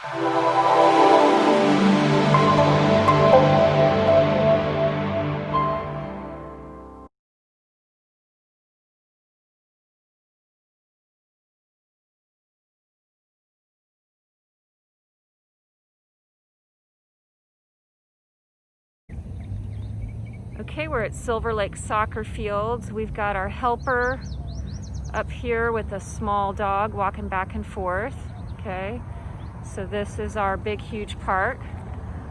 Okay, we're at Silver Lake Soccer Fields. We've got our helper up here with a small dog walking back and forth. Okay, so this is our big, huge park.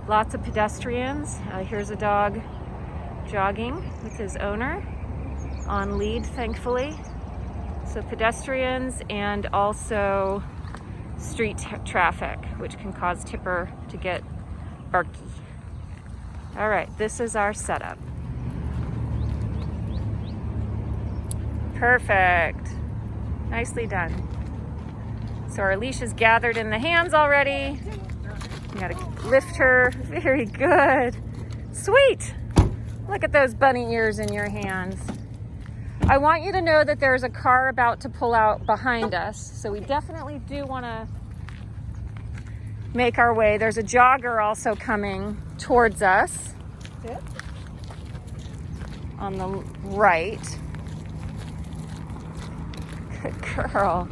Lots of pedestrians. Here's a dog jogging with his owner on lead, thankfully. So pedestrians and also street traffic, which can cause Tipper to get barky. All right, this is our setup. Perfect. Nicely done. So our leash is gathered in the hands already. You gotta lift her. Very good. Sweet. Look at those bunny ears in your hands. I want you to know that there's a car about to pull out behind us. So we definitely do want to make our way. There's a jogger also coming towards us on the right. Good girl.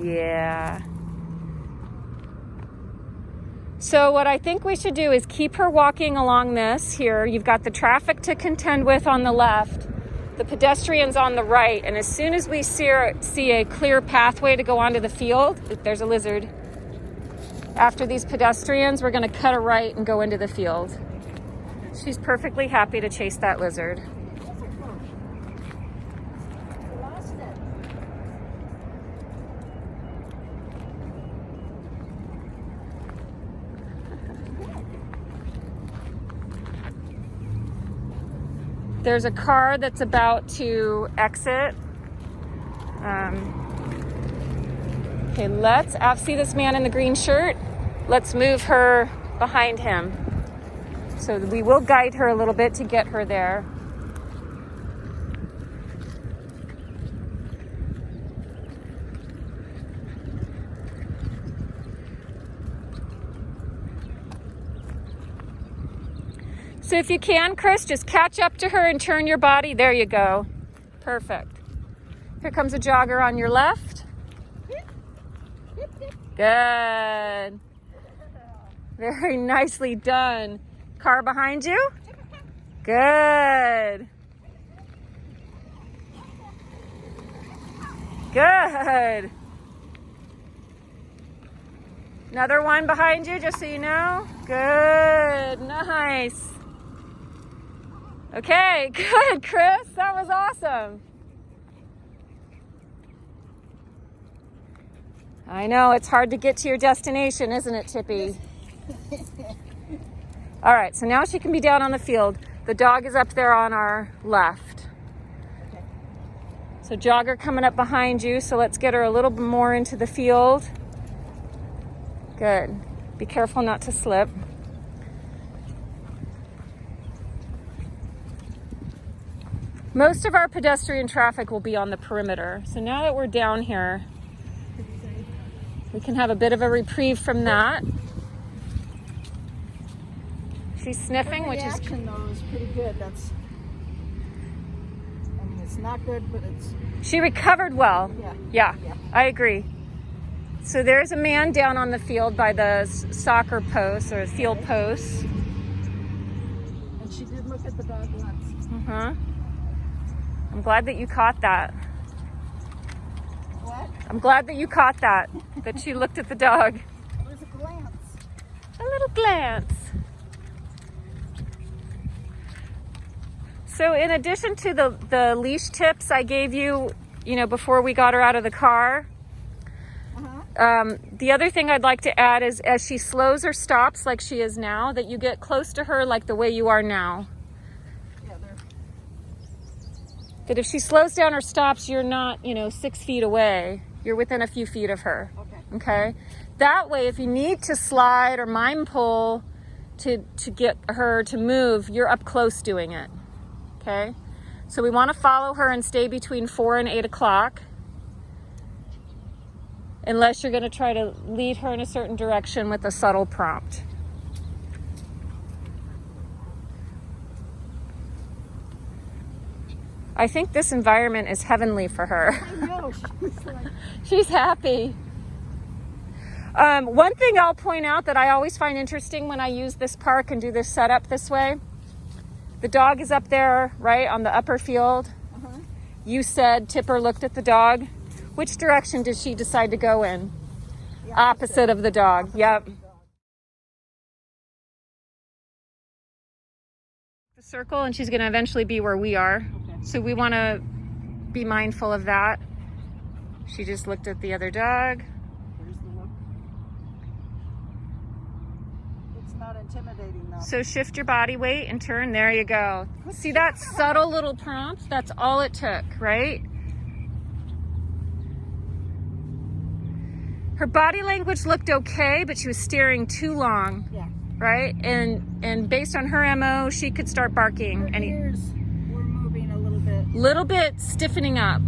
Yeah. So what I think we should do is keep her walking along this here. You've got the traffic to contend with on the left, the pedestrians on the right, and as soon as we see a clear pathway to go onto the field, there's a lizard. After these pedestrians, we're going to cut a right and go into the field. She's perfectly happy to chase that lizard. There's a car that's about to exit. Okay, let's see this man in the green shirt. Let's move her behind him. So we will guide her a little bit to get her there. So if you can, Chris, just catch up to her and turn your body. There you go. Perfect. Here comes a jogger on your left. Good. Very nicely done. Car behind you? Good. Good. Another one behind you, just so you know. Good. Nice. Okay, good, Chris. That was awesome. I know, it's hard to get to your destination, isn't it, Tippy? All right, so now she can be down on the field. The dog is up there on our left. Okay. So jogger coming up behind you, so let's get her a little bit more into the field. Good. Be careful not to slip. Most of our pedestrian traffic will be on the perimeter. So now that we're down here, we can have a bit of a reprieve from that. She's sniffing, which is though is pretty good. I mean, it's not good, but it's. She recovered well. Yeah, I agree. So there's a man down on the field by the soccer posts or field posts. And she did look at the dog once. I'm glad that you caught that. What? I'm glad that you caught that she looked at the dog. It was a glance. A little glance. So in addition to the leash tips I gave you, before we got her out of the car, the other thing I'd like to add is as she slows or stops like she is now, that you get close to her like the way you are now. Yeah, that if she slows down or stops, you're not, 6 feet away. You're within a few feet of her. Okay? That way, if you need to slide or mime pull to get her to move, you're up close doing it. Okay? So we want to follow her and stay between 4 and 8 o'clock. Unless you're going to try to lead her in a certain direction with a subtle prompt. I think this environment is heavenly for her. I know. She's like... She's happy. One thing I'll point out that I always find interesting when I use this park and do this setup this way, the dog is up there, right, on the upper field. You said Tipper looked at the dog. Which direction did she decide to go in? The opposite of the dog. Yep. The circle, and she's going to eventually be where we are. Okay. So we want to be mindful of that. She just looked at the other dog. There's the look. It's not intimidating though. So shift your body weight and turn. There you go. See that subtle little prompt? That's all it took, right? Her body language looked okay, but she was staring too long. Yeah. Right? And based on her MO, she could start barking. Her ears were moving a little bit. Little bit stiffening up.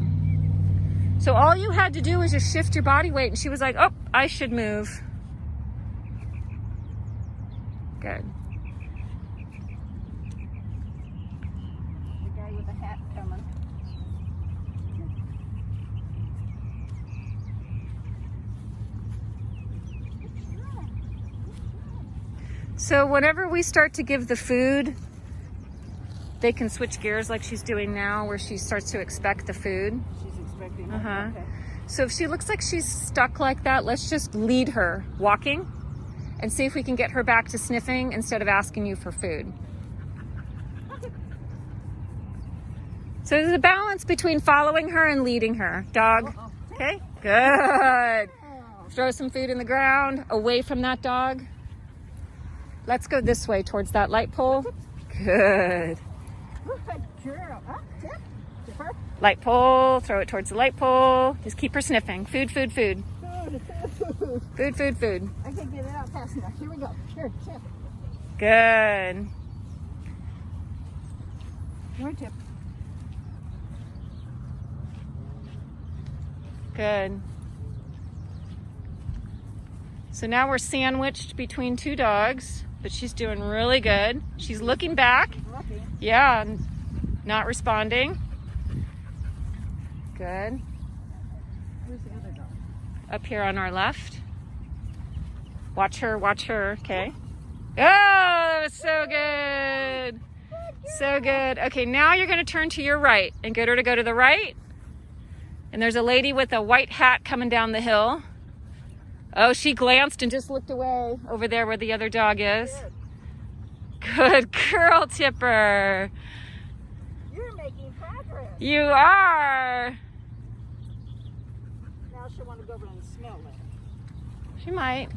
So all you had to do was just shift your body weight, and she was like, oh, I should move. Good. The guy with the hat coming. So whenever we start to give the food, they can switch gears like she's doing now, where she starts to expect the food. She's expecting it. Uh-huh. Okay. So if she looks like she's stuck like that, let's just lead her walking and see if we can get her back to sniffing instead of asking you for food. So there's a balance between following her and leading her. Dog. Okay, good. Throw some food in the ground, away from that dog. Let's go this way towards that light pole. Good. Good girl. Tip. Tipper. Light pole, throw it towards the light pole. Just keep her sniffing. Food, food, food. Food. Food, food, food. I can't get it out fast enough. Here we go. Here, Tip. Good. Here, Tip. Good. So now we're sandwiched between two dogs, but she's doing really good. She's looking back. Lucky. Yeah, not responding. Good. Where's the other dog? Up here on our left. Watch her, watch her. Okay. Oh, that was so good. So good. Okay, now you're going to turn to your right and get her to go to the right. And there's a lady with a white hat coming down the hill. Oh, she glanced and just looked away over there where the other dog is. Good girl, Tipper. You're making progress. You are. Now she'll want to go over and smell it. She might.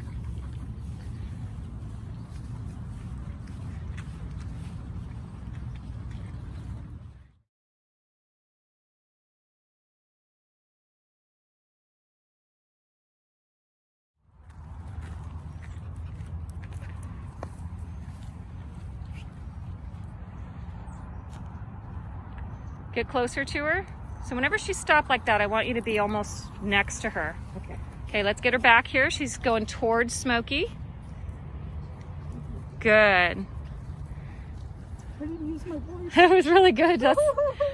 Get closer to her. So whenever she stopped like that, I want you to be almost next to her. Okay. Okay, let's get her back here. She's going towards Smokey. Good. I didn't use my voice. That was really good. That's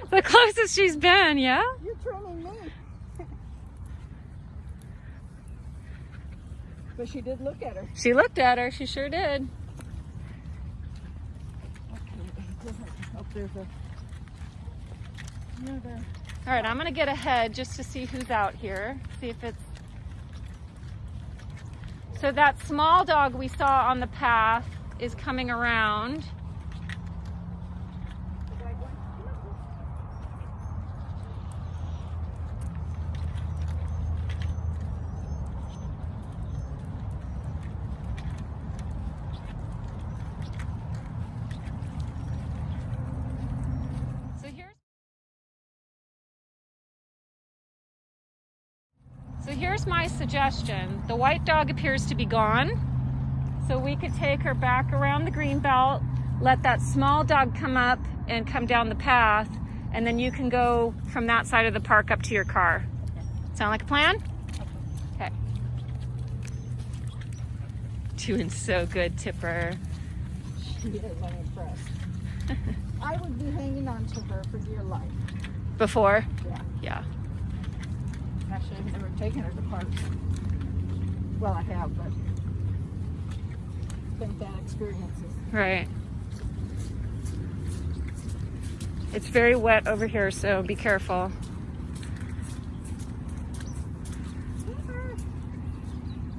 the closest she's been, yeah? You're training me. But she did look at her. She looked at her. She sure did. Oh, there's a... No, there. All right, I'm going to get ahead just to see who's out here. See if it's... So that small dog we saw on the path is coming around. So here's my suggestion. The white dog appears to be gone. So we could take her back around the green belt, let that small dog come up and come down the path, and then you can go from that side of the park up to your car. Sound like a plan? Okay. Doing so good, Tipper. She is, I'm impressed. I would be hanging on to her for dear life. Before? Yeah. Yeah. Actually, I've never taken her to parks. Well, I have, but it's been bad experiences. Right. It's very wet over here, so be careful.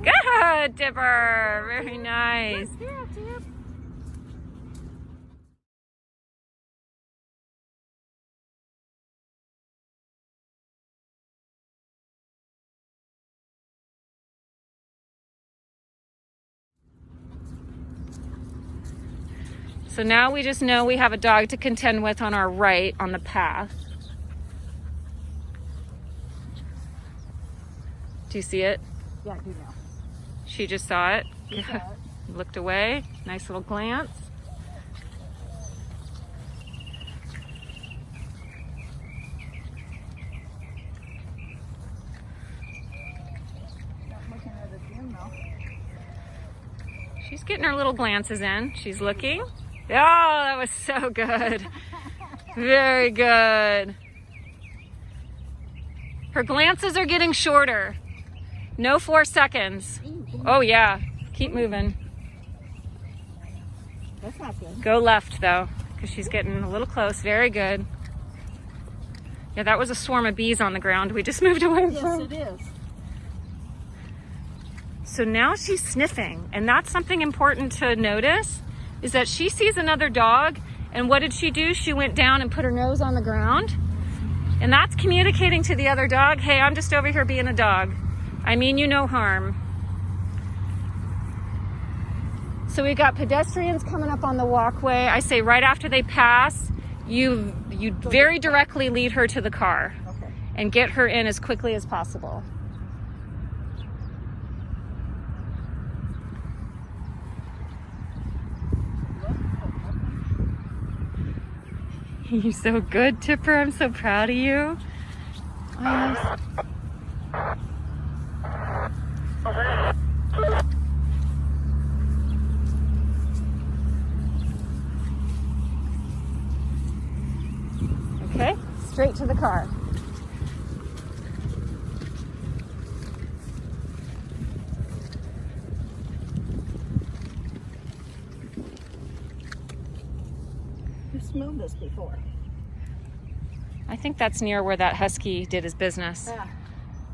Good, Tipper. Very nice. Yeah, Tip. So now we just know we have a dog to contend with on our right on the path. Do you see it? Yeah, I do now. She just saw it. She saw it. Looked away. Nice little glance. Not looking at the gym though. She's getting her little glances in. She's looking. Oh, that was so good. Very good. Her glances are getting shorter. No 4 seconds. Oh yeah, keep moving. That's not good. Go left though, because she's getting a little close. Very good. Yeah, that was a swarm of bees on the ground we just moved away from. Yes, it is. So now she's sniffing, and that's something important to notice, is that she sees another dog, and what did she do? She went down and put her nose on the ground, and that's communicating to the other dog, hey, I'm just over here being a dog. I mean you no harm. So we've got pedestrians coming up on the walkway. I say right after they pass, you very directly lead her to the car. Okay. And get her in as quickly as possible. You're so good, Tipper. I'm so proud of you. Okay, straight to the car. You smelled this before. I think that's near where that husky did his business. Yeah.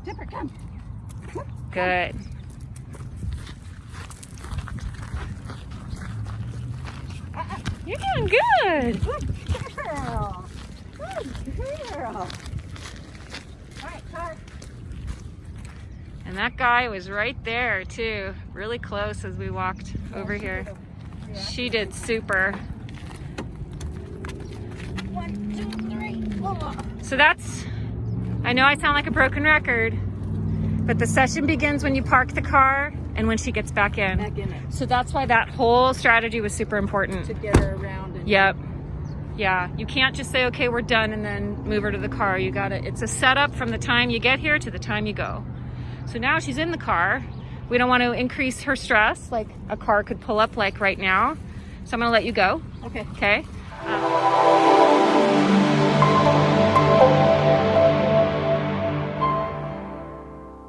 Tipper, come. Good. You're doing good. Good girl. Good girl. All right, car. And that guy was right there too, really close as we walked over here. Yeah. She did super. 1, 2, 3. Oh. So that's, I know I sound like a broken record, but the session begins when you park the car and when she gets back in. Back in it. So that's why that whole strategy was super important. To get her around. And Yep. Yeah, you can't just say, okay, we're done, and then move her to the car. You gotta, it's a setup from the time you get here to the time you go. So now she's in the car. We don't want to increase her stress, like a car could pull up like right now. So I'm gonna let you go. Okay. Okay?